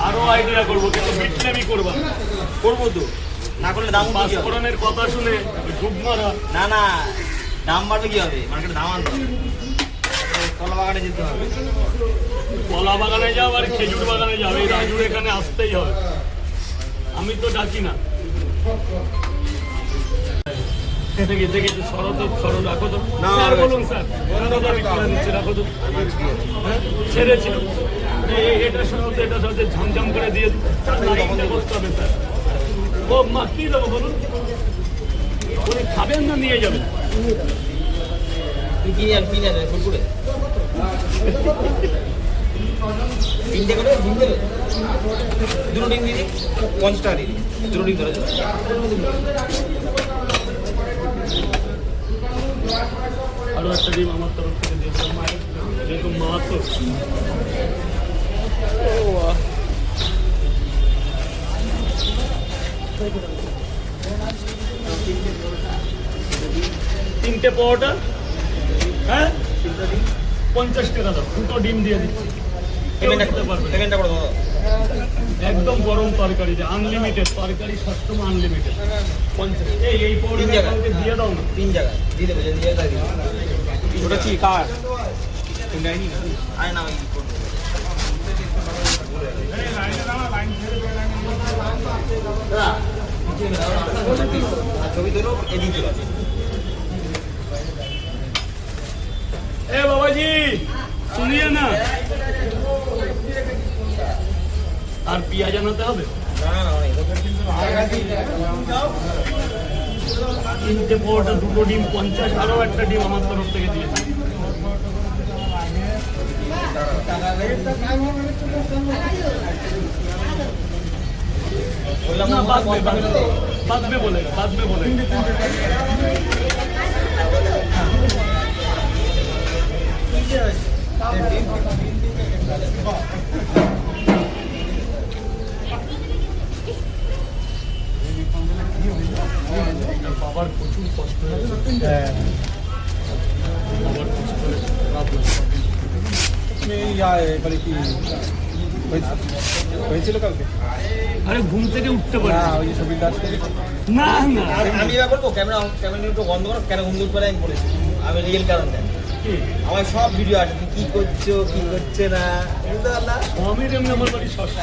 আরো আইডিয়া করবো, কিন্তু বিটলেমি করবা না। করবো তো, না করলে দাম কি হবে? পাঁচফোড়নের কথা শুনে ঢুক মারা। না না, দাম বাড়বে কি হবে? মার্কেটে দাম আনতে হবে, কলা বাগানে যেতে হবে। কলা বাগানে যাও আর খেজুর বাগানে যাও, এই রাজুর এখানে আসতেই হবে। আমি তো ডাকি না। দেখি দেখি সরো রাখো তো। স্যার বলুন স্যার, রাখো তো। ছেড়েছি এটা সরাতে, এটা সরাতে ঝমঝম করে দিয়ে বসতে হবে স্যার। ও মা কি দেবো বলুন? উনি খাবেন না নিয়ে যাবেন? কিনে যাবে ফুলপুরে তিনটে করে ডিম দেবে, দুটো ডিম দিদি 50 টাকা দিদি, দুটো ডিম ধরে আরো একটা ডিম আমার তরফ থেকে দিয়েছে, যেহেতু মা তো। তিনটে পরোটা, হ্যাঁ 50 টাকা দাও, দুটো ডিম দিয়ে দিচ্ছি। একদম গরম তরকারি, আনলিমিটেড তরকারি, সবসময় আনলিমিটেড। 50 এই পরোটা দিয়ে দাও না। 3 জায়গা দিয়ে দেবে, দিয়ে দাও। ওটা কি কার? আয় না ওই ছবি তোলো, এদিন চলে আসে। ए बाबा जी सुनिए ना, আর পিয়া জানাতে হবে। তিনটে পরোটা, দুটো ডিম 50, আরো একটা ডিম আমার তরফ থেকে দিয়েছি। না बाद में बोलेगा, बाद में बोलेगा। বাবার প্রচুর কষ্ট হয়েছে, বাবার কষ্ট হয়েছে, খারাপ হয়েছিল কালকে? আরে ঘুম থেকে উঠতে পারি ওই যে ছবিটা আছে না না। আমি এবার করবো, ক্যামেরা একটু বন্ধ করো। কেন ঘুম করে আমি বলেছি, আমি রিয়েল কারণ দেন আমার সব ভিডিও আছে, কি করছো কি করছে না, বুঝতে পারলাম। আমি আমার বাড়ি সস্তা